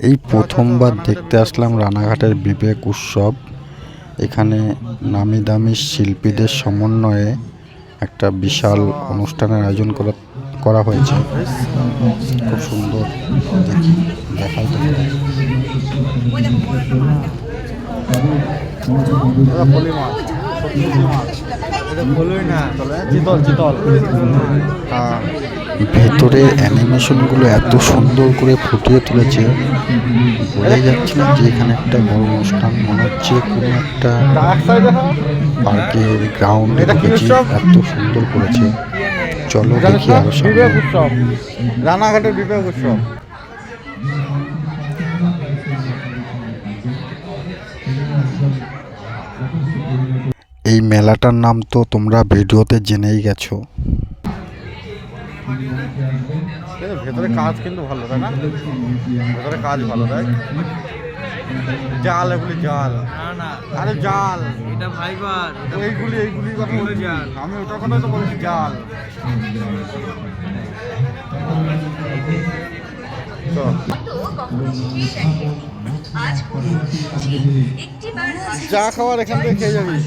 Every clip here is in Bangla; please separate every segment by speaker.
Speaker 1: এই প্রথমবার দেখতে আসলাম রানাঘাটের বিবেক উৎসব। এখানে নামি দামি শিল্পীদের সমন্বয়ে একটা বিশাল অনুষ্ঠানের আয়োজন করা হয়েছে। খুব সুন্দর দেখি দেখাই তোমাদের। ভেতরে অ্যানিমেশনগুলো এত সুন্দর করে ফুটিয়ে তুলেছে, বোঝাই যাচ্ছে না যে এখানে একটা বড় অনুষ্ঠান। মনে হচ্ছে কোনো একটা পার্কের গ্রাউন্ডে ঢুকেছি, এত সুন্দর করেছে। চলো দেখি আরো সামনে।
Speaker 2: রানাঘাটের বিবেক উৎসব।
Speaker 1: এই মেলাটার নাম তো তোমরা ভিডিওতে জেনেই গেছো।
Speaker 2: ভেতরে কাজ কিন্তু ভালো, তাই না? ভেতরে কাজ ভালো, তাই? জাল, এগুলি জাল। আরে জাল,
Speaker 3: এটা ফাইবার,
Speaker 2: এইগুলি কথা বলছি। আমি ওটার কথাই তো বলছি, জাল। যা খাবার এখান থেকে খেয়ে যাবি।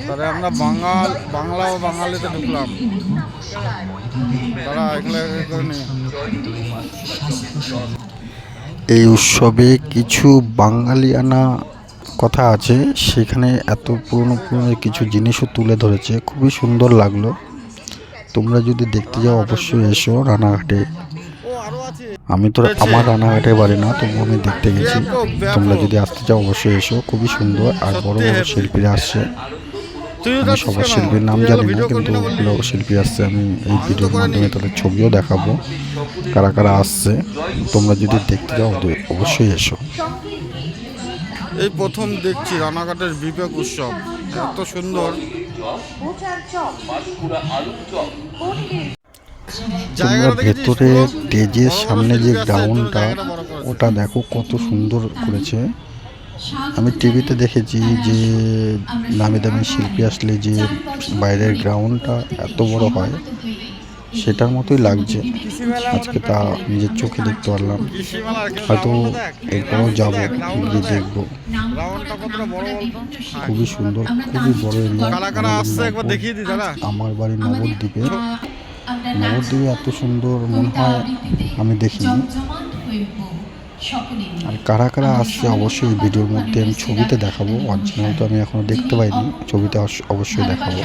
Speaker 2: তাহলে আমরা বাংলা ও বাঙালিতে ঢুকলাম। তারা এগুলো
Speaker 1: এই উৎসবে কিছু বাঙালিয়ানা কথা আছে, সেখানে এত পুরনো পুরনো কিছু জিনিসও তুলে ধরেছে, খুবই সুন্দর লাগলো। তোমরা যদি দেখতে যাও অবশ্যই এসো রানাঘাটে। আমি তো আমার রানাঘাটে বাড়ি না, তবু আমি দেখতে গেছি। তোমরা যদি আসতে চাও অবশ্যই এসো, খুবই সুন্দর। আর বড় বড় শিল্পীরা আসছে। আমি সবার শিল্পীর নাম জানি না, কিন্তু বড় শিল্পী আসছে। আমি এই ভিডিওর মাধ্যমে তাদের ছবিও দেখাবো কারা কারা আসছে। তোমরা যদি দেখতে যাও অবশ্যই এসো।
Speaker 2: এই প্রথম দেখছি রানাঘাটের বিবেক উৎসব, এত সুন্দর।
Speaker 1: তোমরা ভেতরে স্টেজের সামনে যে গ্রাউন্ডটা, ওটা দেখো কত সুন্দর করেছে। আমি টিভিতে দেখেছি যে নামি দামি শিল্পী আসলে যে বাইরের গ্রাউন্ডটা এত বড় হয়, সেটার মতোই লাগছে। আজকে তা নিজের চোখে দেখতে পারলাম। হয়তো এরপরও যাবো, গিয়ে দেখবো। খুবই সুন্দর, খুবই বড় এরিয়া। আমার বাড়ি নবদ্বীপে। নবদ্বীপে এত সুন্দর মনে হয় আমি দেখিনি। আর কারা কারা আসছে অবশ্যই ভিডিওর মধ্যে আমি ছবিতে দেখাবো। অরিজিনাল তো আমি এখনো দেখতে পাইনি, ছবিতে অবশ্যই দেখাবো।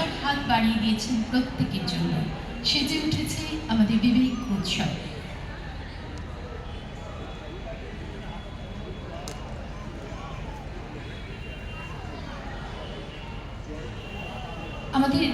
Speaker 4: সেজে উঠেছে আমাদের বিবেক উৎসব। আমাদের